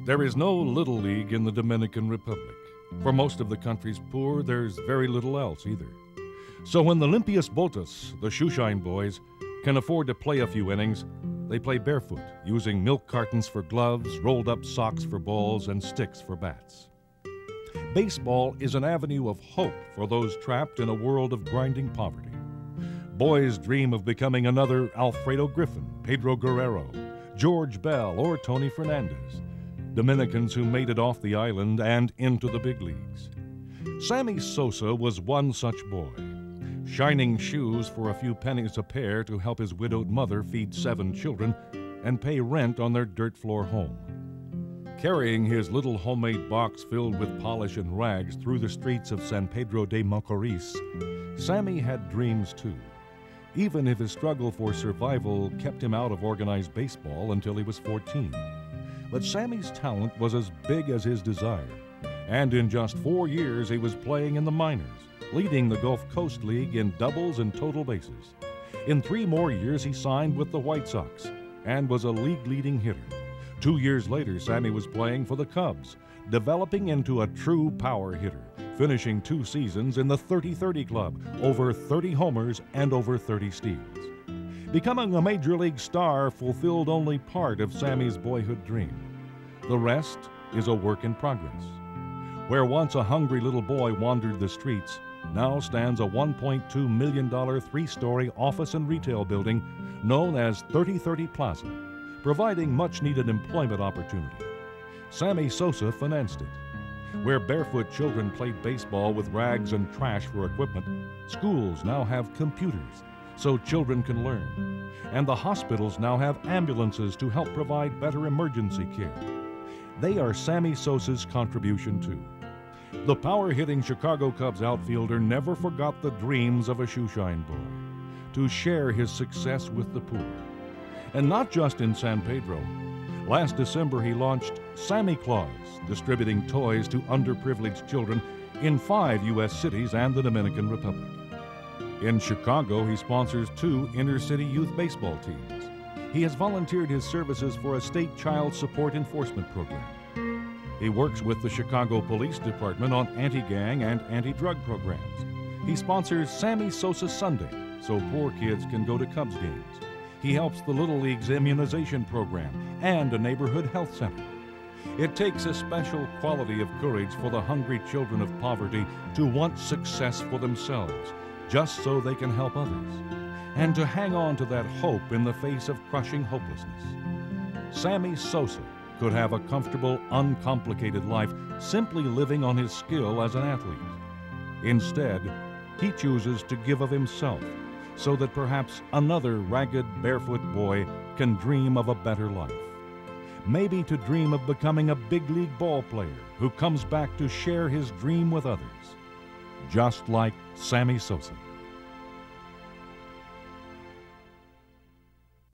There is no Little League in the Dominican Republic. For most of the country's poor, there's very little else either. So when the Limpias Botas, the shoeshine boys, can afford to play a few innings, they play barefoot, using milk cartons for gloves, rolled up socks for balls, and sticks for bats. Baseball is an avenue of hope for those trapped in a world of grinding poverty. Boys dream of becoming another Alfredo Griffin, Pedro Guerrero, George Bell, or Tony Fernandez, Dominicans who made it off the island and into the big leagues. Sammy Sosa was one such boy, shining shoes for a few pennies a pair to help his widowed mother feed 7 children and pay rent on their dirt floor home. Carrying his little homemade box filled with polish and rags through the streets of San Pedro de Macorís, Sammy had dreams too, even if his struggle for survival kept him out of organized baseball until he was 14. But Sammy's talent was as big as his desire, and in just 4 years he was playing in the minors, leading the Gulf Coast League in doubles and total bases. In 3 more years he signed with the White Sox and was a league-leading hitter. 2 years later, Sammy was playing for the Cubs, developing into a true power hitter, finishing 2 seasons in the 30-30 club, over 30 homers and over 30 steals. Becoming a major league star fulfilled only part of Sammy's boyhood dream. The rest is a work in progress. Where once a hungry little boy wandered the streets, now stands a $1.2 million 3-story office and retail building known as 3030 Plaza, providing much-needed employment opportunity. Sammy Sosa financed it. Where barefoot children played baseball with rags and trash for equipment, schools now have computers so children can learn. And the hospitals now have ambulances to help provide better emergency care. They are Sammy Sosa's contribution too. The power-hitting Chicago Cubs outfielder never forgot the dreams of a shoeshine boy, to share his success with the poor. And not just in San Pedro. Last December he launched Sammy Claus, distributing toys to underprivileged children in 5 U.S. cities and the Dominican Republic. In Chicago, he sponsors 2 inner-city youth baseball teams. He has volunteered his services for a state child support enforcement program. He works with the Chicago Police Department on anti-gang and anti-drug programs. He sponsors Sammy Sosa Sunday, so poor kids can go to Cubs games. He helps the Little League's immunization program and a neighborhood health center. It takes a special quality of courage for the hungry children of poverty to want success for themselves, just so they can help others, and to hang on to that hope in the face of crushing hopelessness. Sammy Sosa could have a comfortable, uncomplicated life simply living on his skill as an athlete. Instead, he chooses to give of himself so that perhaps another ragged, barefoot boy can dream of a better life. Maybe to dream of becoming a big league ball player who comes back to share his dream with others, just like Sammy Sosa.